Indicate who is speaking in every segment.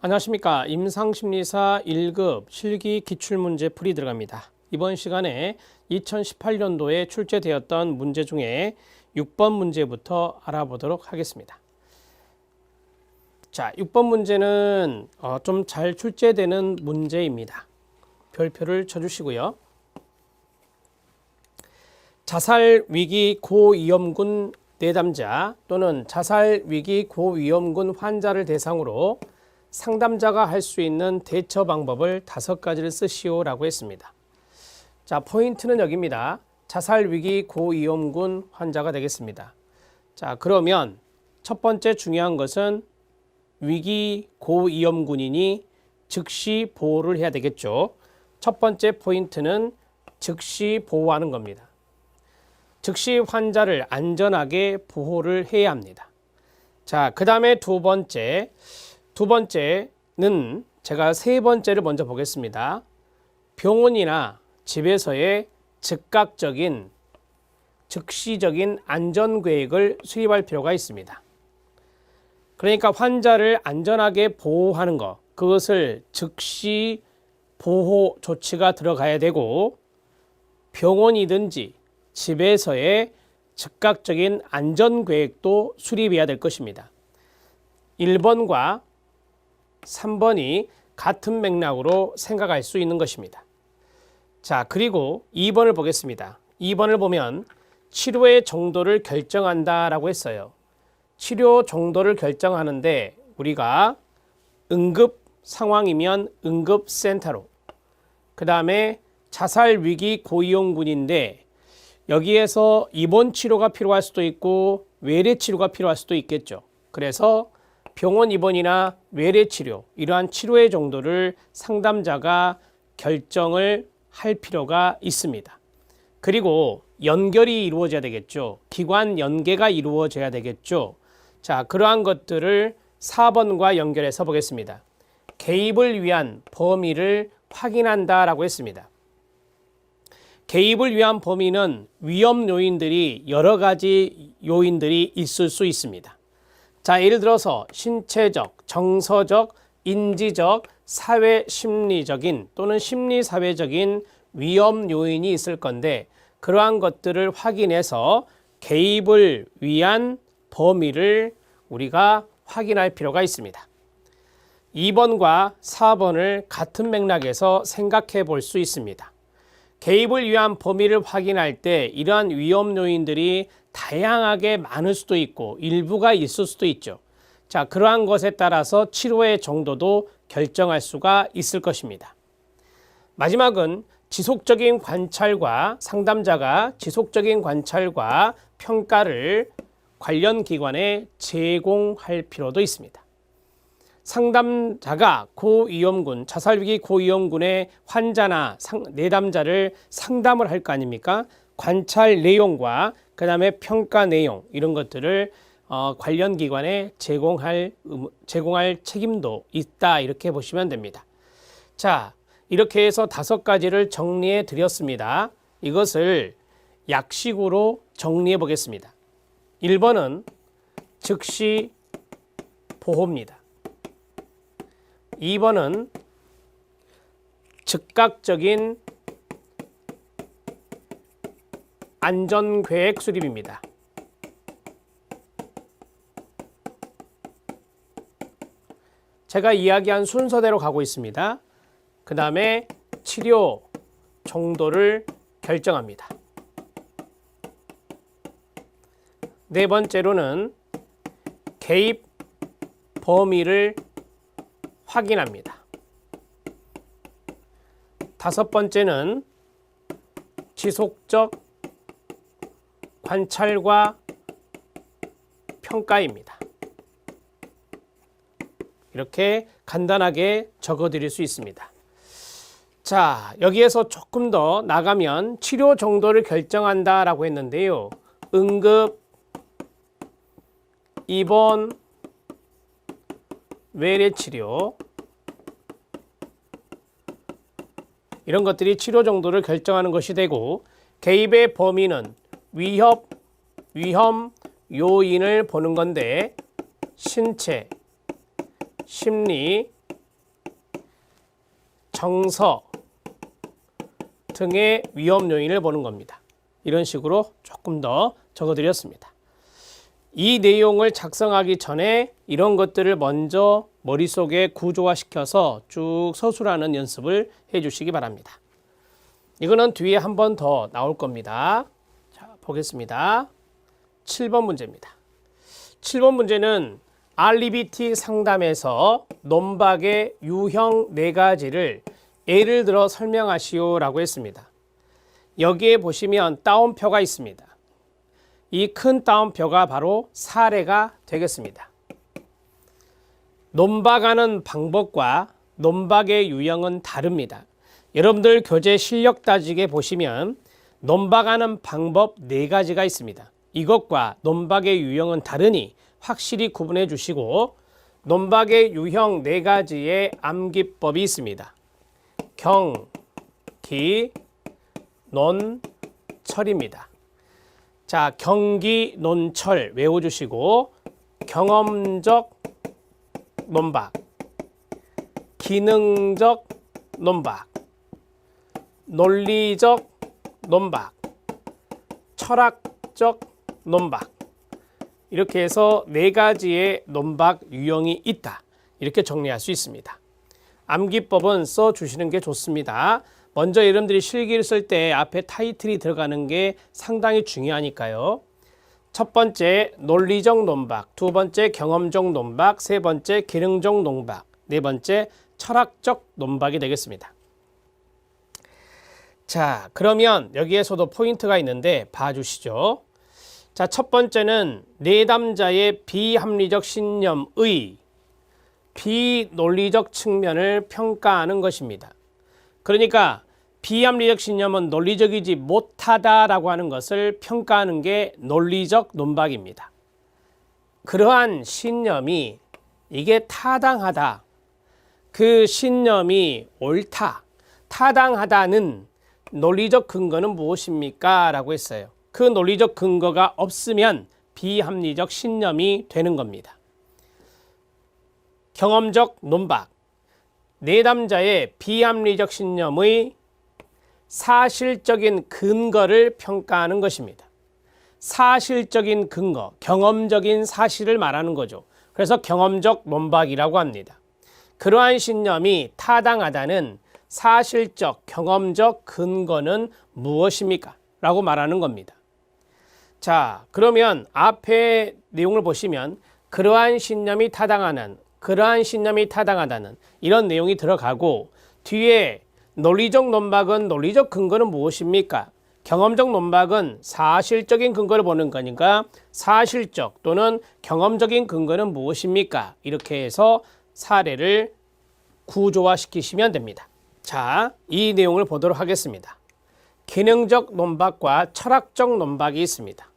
Speaker 1: 안녕하십니까. 임상심리사 1급 실기 기출문제 풀이 들어갑니다. 이번 시간에 2018년도에 출제되었던 문제 중에 6번 문제부터 알아보도록 하겠습니다. 자, 6번 문제는 좀 잘 출제되는 문제입니다. 별표를 쳐주시고요. 자살위기 고위험군 내담자 또는 자살위기 고위험군 환자를 대상으로 상담자가 할 수 있는 대처 방법을 5가지를 쓰시오라고 했습니다. 자, 포인트는 여기입니다. 자살위기 고위험군 환자가 되겠습니다. 자, 그러면 첫 번째 중요한 것은 위기 고위험군이니 즉시 보호를 해야 되겠죠. 첫 번째 포인트는 즉시 보호하는 겁니다. 즉시 환자를 안전하게 보호를 해야 합니다. 자, 그 다음에 두 번째는 제가 세 번째를 먼저 보겠습니다. 병원이나 집에서의 즉각적인 즉시적인 안전계획을 수립할 필요가 있습니다. 그러니까 환자를 안전하게 보호하는 것, 그것을 즉시 보호 조치가 들어가야 되고, 병원이든지 집에서의 즉각적인 안전계획도 수립해야 될 것입니다. 1번과 3번이 같은 맥락으로 생각할 수 있는 것입니다. 자, 그리고 2번을 보겠습니다. 2번을 보면 치료의 정도를 결정한다라고 했어요. 치료 정도를 결정하는데 우리가 응급 상황이면 응급센터로, 그 다음에 자살위기 고위험군인데 여기에서 입원 치료가 필요할 수도 있고 외래 치료가 필요할 수도 있겠죠. 그래서 병원 입원이나 외래 치료, 이러한 치료의 정도를 상담자가 결정을 할 필요가 있습니다. 그리고 연결이 이루어져야 되겠죠. 기관 연계가 이루어져야 되겠죠. 자, 그러한 것들을 4번과 연결해서 보겠습니다. 개입을 위한 범위를 확인한다라고 했습니다. 개입을 위한 범위는 위험 요인들이 여러 가지 요인들이 있을 수 있습니다. 자, 예를 들어서 신체적, 정서적, 인지적, 사회 심리적인 또는 심리사회적인 위험 요인이 있을 건데, 그러한 것들을 확인해서 개입을 위한 범위를 우리가 확인할 필요가 있습니다. 2번과 4번을 같은 맥락에서 생각해 볼 수 있습니다. 개입을 위한 범위를 확인할 때 이러한 위험 요인들이 다양하게 많을 수도 있고 일부가 있을 수도 있죠. 자, 그러한 것에 따라서 치료의 정도도 결정할 수가 있을 것입니다. 마지막은 지속적인 관찰과 상담자가 지속적인 관찰과 평가를 관련 기관에 제공할 필요도 있습니다. 상담자가 고위험군, 자살위기 고위험군의 환자나 내담자를 상담을 할 거 아닙니까? 관찰 내용과 그 다음에 평가 내용, 이런 것들을 관련 기관에 제공할 책임도 있다, 이렇게 보시면 됩니다. 자, 이렇게 해서 5가지를 정리해 드렸습니다. 이것을 약식으로 정리해 보겠습니다. 1번은 즉시 보호입니다. 2번은 즉각적인 안전계획 수립입니다. 제가 이야기한 순서대로 가고 있습니다. 그 다음에 치료 정도를 결정합니다. 네 번째로는 개입 범위를 확인합니다. 5번째는 지속적 관찰과 평가입니다. 이렇게 간단하게 적어 드릴 수 있습니다. 자, 여기에서 조금 더 나가면 치료 정도를 결정한다라고 했는데요. 응급, 입원, 외래 치료, 이런 것들이 치료 정도를 결정하는 것이 되고, 개입의 범위는 위험 요인을 보는 건데 신체, 심리, 정서 등의 위험 요인을 보는 겁니다. 이런 식으로 조금 더 적어드렸습니다. 이 내용을 작성하기 전에 이런 것들을 먼저 머릿속에 구조화시켜서 쭉 서술하는 연습을 해주시기 바랍니다. 이거는 뒤에 한 번 더 나올 겁니다. 자, 보겠습니다. 7번 문제입니다. 7번 문제는 RBT 상담에서 논박의 유형 4가지를 예를 들어 설명하시오 라고 했습니다. 여기에 보시면 따옴표가 있습니다. 이 큰 따옴표가 바로 사례가 되겠습니다. 논박하는 방법과 논박의 유형은 다릅니다. 여러분들 교재 실력 따지게 보시면 논박하는 방법 4가지가 있습니다. 이것과 논박의 유형은 다르니 확실히 구분해 주시고, 논박의 유형 4가지의 암기법이 있습니다. 경, 기, 논, 철입니다. 자, 경기, 논, 철 외워주시고, 경험적 논박, 기능적 논박, 논리적 논박, 철학적 논박, 이렇게 해서 4가지의 논박 유형이 있다. 이렇게 정리할 수 있습니다. 암기법은 써주시는 게 좋습니다. 먼저 여러분들이 실기를 쓸 때 앞에 타이틀이 들어가는 게 상당히 중요하니까요. 첫 번째 논리적 논박, 두 번째 경험적 논박, 세 번째 기능적 논박, 네 번째 철학적 논박이 되겠습니다. 자, 그러면 여기에서도 포인트가 있는데 봐주시죠. 자, 첫 번째는 내담자의 비합리적 신념의 비논리적 측면을 평가하는 것입니다. 그러니까 비합리적 신념은 논리적이지 못하다라고 하는 것을 평가하는 게 논리적 논박입니다. 그러한 신념이 이게 타당하다, 그 신념이 옳다, 타당하다는 논리적 근거는 무엇입니까? 라고 했어요. 그 논리적 근거가 없으면 비합리적 신념이 되는 겁니다. 경험적 논박, 내담자의 비합리적 신념의 사실적인 근거를 평가하는 것입니다. 사실적인 근거, 경험적인 사실을 말하는 거죠. 그래서 경험적 논박이라고 합니다. 그러한 신념이 타당하다는 사실적, 경험적 근거는 무엇입니까? 라고 말하는 겁니다. 자, 그러면 앞에 내용을 보시면 그러한 신념이 타당하다는 이런 내용이 들어가고, 뒤에 논리적 논박은 논리적 근거는 무엇입니까? 경험적 논박은 사실적인 근거를 보는 거니까 사실적 또는 경험적인 근거는 무엇입니까? 이렇게 해서 사례를 구조화시키시면 됩니다. 자, 이 내용을 보도록 하겠습니다. 기능적 논박과 철학적 논박이 있습니다.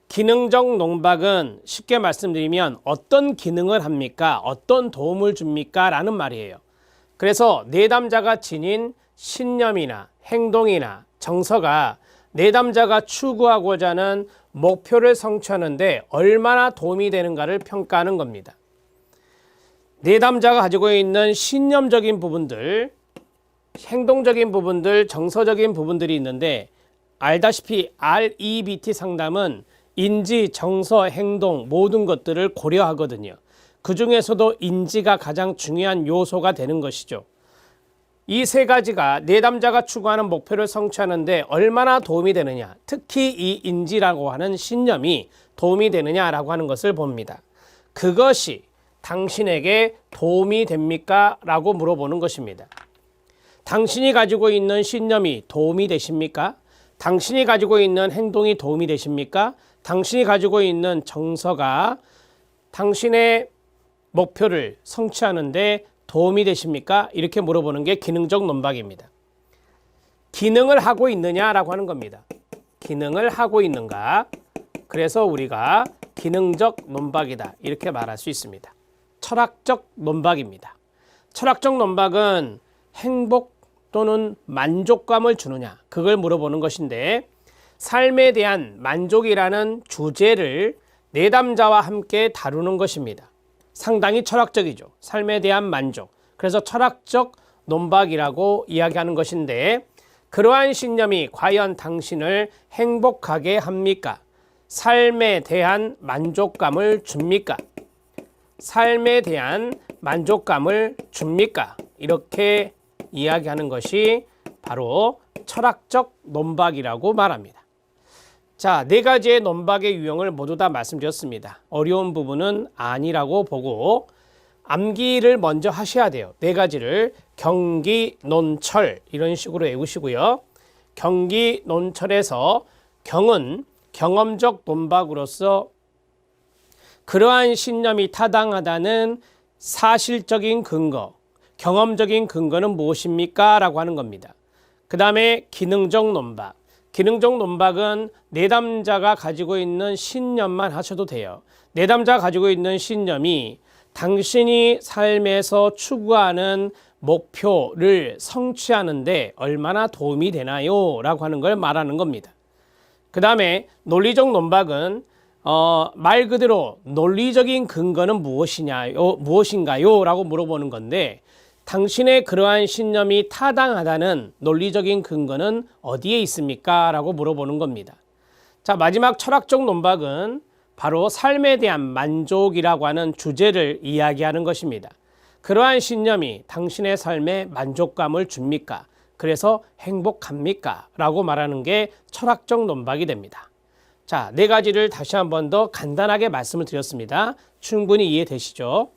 Speaker 1: 기능적 논박은 쉽게 말씀드리면 어떤 기능을 합니까? 어떤 도움을 줍니까? 라는 말이에요. 그래서 내담자가 지닌 신념이나 행동이나 정서가 내담자가 추구하고자 하는 목표를 성취하는 데 얼마나 도움이 되는가를 평가하는 겁니다. 내담자가 가지고 있는 신념적인 부분들, 행동적인 부분들, 정서적인 부분들이 있는데, 알다시피 RBT 상담은 인지, 정서, 행동 모든 것들을 고려하거든요. 그 중에서도 인지가 가장 중요한 요소가 되는 것이죠. 이 3가지가 내담자가 추구하는 목표를 성취하는 데 얼마나 도움이 되느냐, 특히 이 인지라고 하는 신념이 도움이 되느냐라고 하는 것을 봅니다. 그것이 당신에게 도움이 됩니까? 라고 물어보는 것입니다. 당신이 가지고 있는 신념이 도움이 되십니까? 당신이 가지고 있는 행동이 도움이 되십니까? 당신이 가지고 있는 정서가 당신의 목표를 성취하는 데 도움이 되십니까? 이렇게 물어보는 게 기능적 논박입니다. 기능을 하고 있느냐라고 하는 겁니다. 기능을 하고 있는가? 그래서 우리가 기능적 논박이다 이렇게 말할 수 있습니다. 철학적 논박입니다. 철학적 논박은 행복 또는 만족감을 주느냐, 그걸 물어보는 것인데, 삶에 대한 만족이라는 주제를 내담자와 함께 다루는 것입니다. 상당히 철학적이죠. 삶에 대한 만족. 그래서 철학적 논박이라고 이야기하는 것인데 그러한 신념이 과연 당신을 행복하게 합니까? 삶에 대한 만족감을 줍니까? 삶에 대한 만족감을 줍니까? 이렇게 이야기하는 것이 바로 철학적 논박이라고 말합니다. 자, 네 가지의 논박의 유형을 모두 다 말씀드렸습니다. 어려운 부분은 아니라고 보고 암기를 먼저 하셔야 돼요. 네 가지를 경기, 논철 이런 식으로 외우시고요. 경기, 논철에서 경은 경험적 논박으로서 그러한 신념이 타당하다는 사실적인 근거, 경험적인 근거는 무엇입니까? 라고 하는 겁니다. 그 다음에 기능적 논박. 기능적 논박은 내담자가 가지고 있는 신념만 하셔도 돼요. 내담자가 가지고 있는 신념이 당신이 삶에서 추구하는 목표를 성취하는데 얼마나 도움이 되나요? 라고 하는 걸 말하는 겁니다. 그 다음에 논리적 논박은 말 그대로 논리적인 근거는 무엇인가요? 라고 물어보는 건데 당신의 그러한 신념이 타당하다는 논리적인 근거는 어디에 있습니까? 라고 물어보는 겁니다. 자, 마지막 철학적 논박은 바로 삶에 대한 만족이라고 하는 주제를 이야기하는 것입니다. 그러한 신념이 당신의 삶에 만족감을 줍니까? 그래서 행복합니까? 라고 말하는 게 철학적 논박이 됩니다. 자, 네 가지를 다시 한 번 더 간단하게 말씀을 드렸습니다. 충분히 이해되시죠?